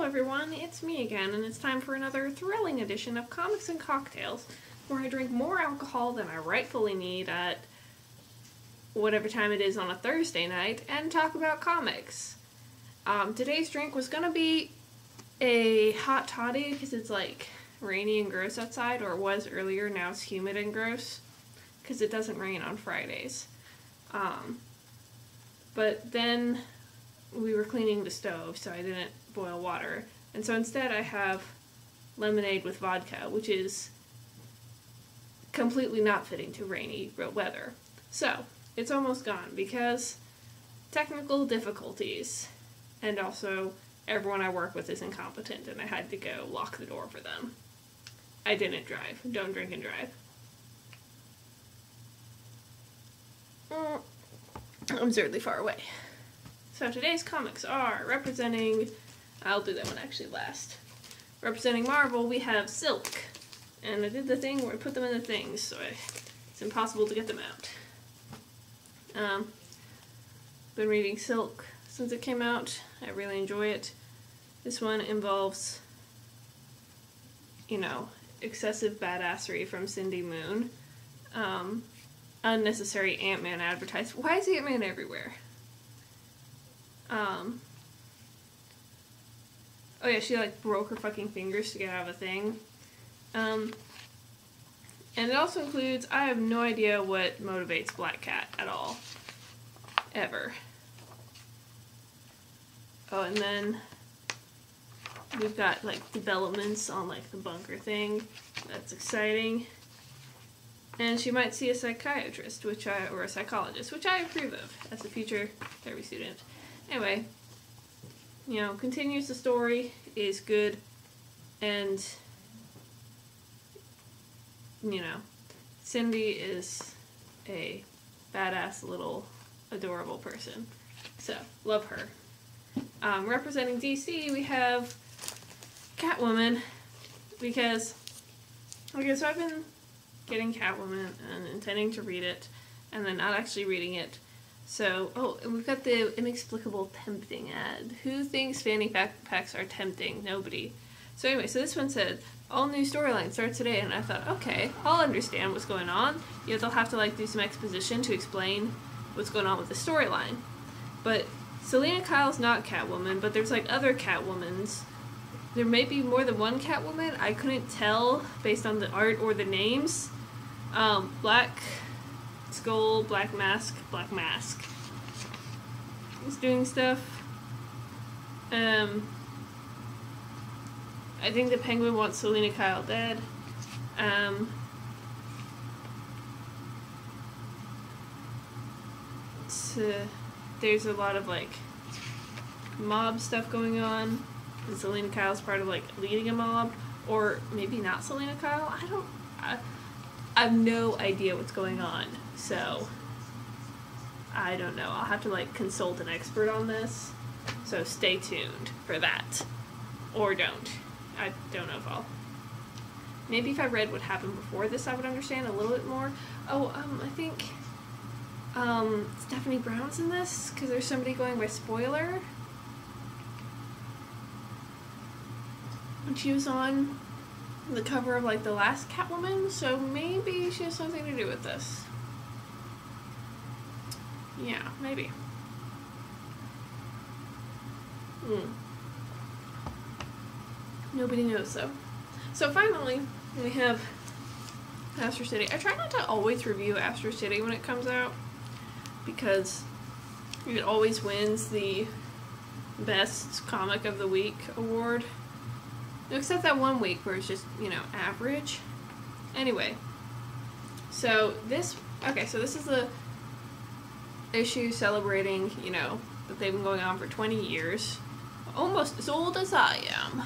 everyone, it's me again, and it's time for another thrilling edition of Comics and Cocktails, where I drink more alcohol than I rightfully need at whatever time it is on a Thursday night, and talk about comics. Today's drink was gonna be a hot toddy, because it's like rainy and gross outside, or it was earlier, now it's humid and gross, because it doesn't rain on Fridays. But then we were cleaning the stove, so I didn't boil water. And so instead I have lemonade with vodka, which is completely not fitting to rainy weather. So, it's almost gone because technical difficulties, and also everyone I work with is incompetent and I had to go lock the door for them. I didn't drive. Don't drink and drive. Absurdly far away. So today's comics are representing, I'll do that one actually last. Representing Marvel, we have Silk. And I did the thing where I put them in the things, so it's impossible to get them out. Been reading Silk since it came out. I really enjoy it. This one involves, excessive badassery from Cindy Moon. Unnecessary Ant-Man advertisement. Why is Ant-Man everywhere? Oh yeah, she broke her fucking fingers to get out of a thing. And it also includes, I have no idea what motivates Black Cat at all. Ever. Oh, and then we've got developments on the bunker thing. That's exciting. And she might see a psychiatrist, or a psychologist, which I approve of as a future therapy student. Anyway, continues the story, is good, and, Cindy is a badass little adorable person. So, love her. Representing DC, we have Catwoman, because, so I've been getting Catwoman and intending to read it, and then not actually reading it. So, and we've got the inexplicable tempting ad. Who thinks fanny packs are tempting? Nobody. So anyway, so this one said, all new storyline starts today, and I thought, okay, I'll understand what's going on. They'll have to do some exposition to explain what's going on with the storyline. But Selena Kyle's not Catwoman, but there's other Catwomans. There may be more than one Catwoman. I couldn't tell based on the art or the names. Black Skull, Black Mask. He's doing stuff. I think the Penguin wants Selena Kyle dead. There's a lot of mob stuff going on. And Selena Kyle's part of leading a mob, or maybe not Selena Kyle. I have no idea what's going on, so I don't know. I'll have to consult an expert on this, so stay tuned for that, or don't. I don't know if I'll. Maybe if I read what happened before this, I would understand a little bit more. Oh, I think Stephanie Brown's in this because there's somebody going by spoiler. And she was on the cover of the last Catwoman, so maybe she has something to do with this. Yeah, maybe. Nobody knows though. So finally, we have Astro City. I try not to always review Astro City when it comes out, because it always wins the best comic of the week award. Except that one week where it's just, average. Anyway. So this is the issue celebrating, that they've been going on for 20 years. Almost as old as I am.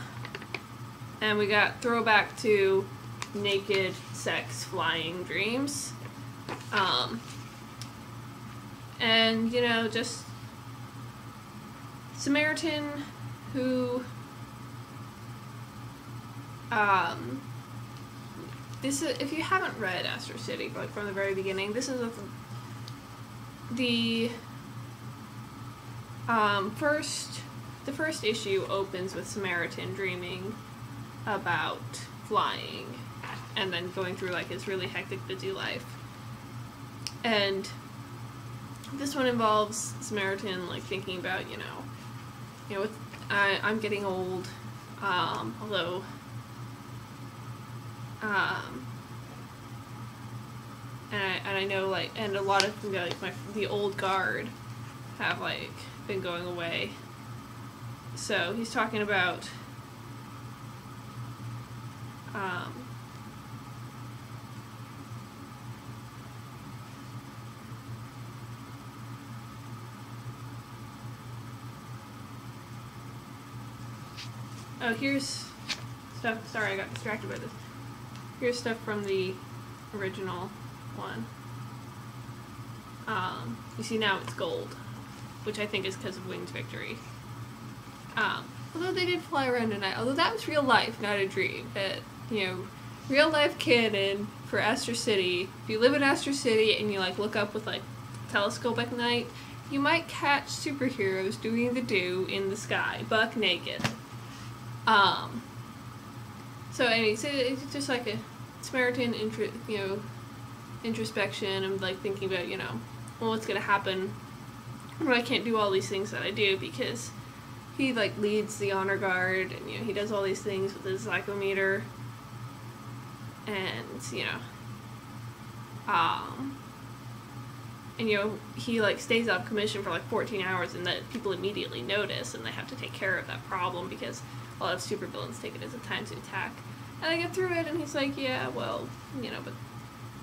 And we got throwback to naked sex flying dreams. And, just Samaritan who this is, if you haven't read Astro City from the very beginning, this is the the first issue opens with Samaritan dreaming about flying and then going through like his really hectic, busy life. And this one involves Samaritan like thinking about, I'm getting old, although, and I know like, and a lot of the old guard have like been going away. So he's talking about oh, here's stuff. Sorry, I got distracted by this. Here's stuff from the original one. You see now it's gold, which I think is because of Wing's victory. Although they did fly around at night, although that was real life, not a dream. That, real life canon for Astro City. If you live in Astro City and you like look up with like telescope at night, you might catch superheroes doing the do in the sky, buck naked. So anyway, so it's just like a Samaritan introspection and like thinking about, well, what's gonna happen when I can't do all these things that I do, because he like leads the honor guard and he does all these things with his psychometer, and he like stays up commission for like 14 hours, and that people immediately notice and they have to take care of that problem because a lot of supervillains take it as a time to attack. And I get through it, and he's like, yeah, well, but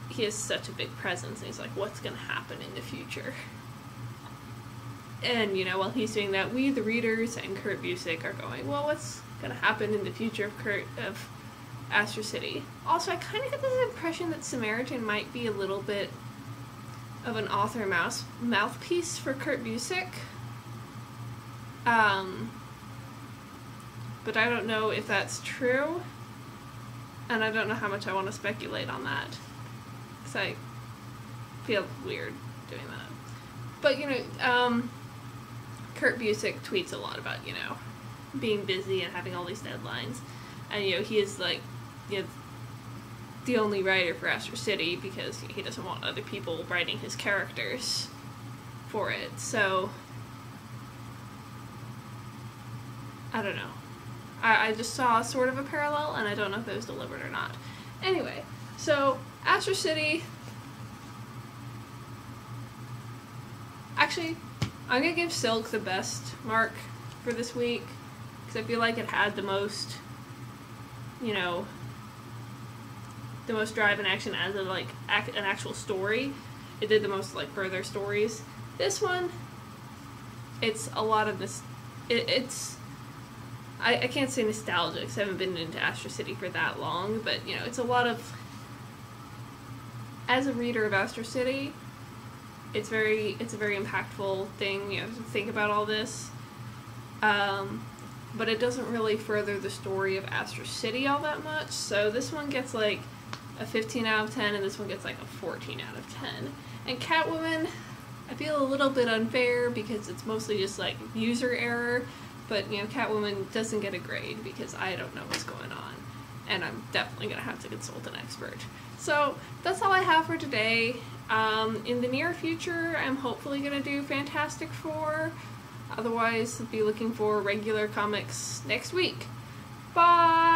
he has such a big presence, and he's like, what's gonna happen in the future? And, while he's doing that, we, the readers, and Kurt Busiek are going, well, what's gonna happen in the future of Astro City? Also, I kind of get this impression that Samaritan might be a little bit of an author mouthpiece for Kurt Busiek. But I don't know if that's true, and I don't know how much I want to speculate on that, because I feel weird doing that. But, Kurt Busiek tweets a lot about, being busy and having all these deadlines, and, he is, like, the only writer for Astro City because he doesn't want other people writing his characters for it, so I don't know. I just saw sort of a parallel, and I don't know if it was delivered or not. Anyway, so Astro City. Actually, I'm gonna give Silk the best mark for this week, because I feel like it had the most, the most drive and action as an actual story. It did the most further stories. This one, it's a lot of this. I can't say nostalgia because I haven't been into Astro City for that long, but it's a lot of, as a reader of Astro City, it's a very impactful thing, to think about all this, but it doesn't really further the story of Astro City all that much, so this one gets like a 15 out of 10, and this one gets like a 14 out of 10. And Catwoman, I feel a little bit unfair because it's mostly just like user error, but Catwoman doesn't get a grade because I don't know what's going on, and I'm definitely gonna have to consult an expert. So that's all I have for today. In the near future, I'm hopefully gonna do Fantastic Four. Otherwise, be looking for regular comics next week. Bye!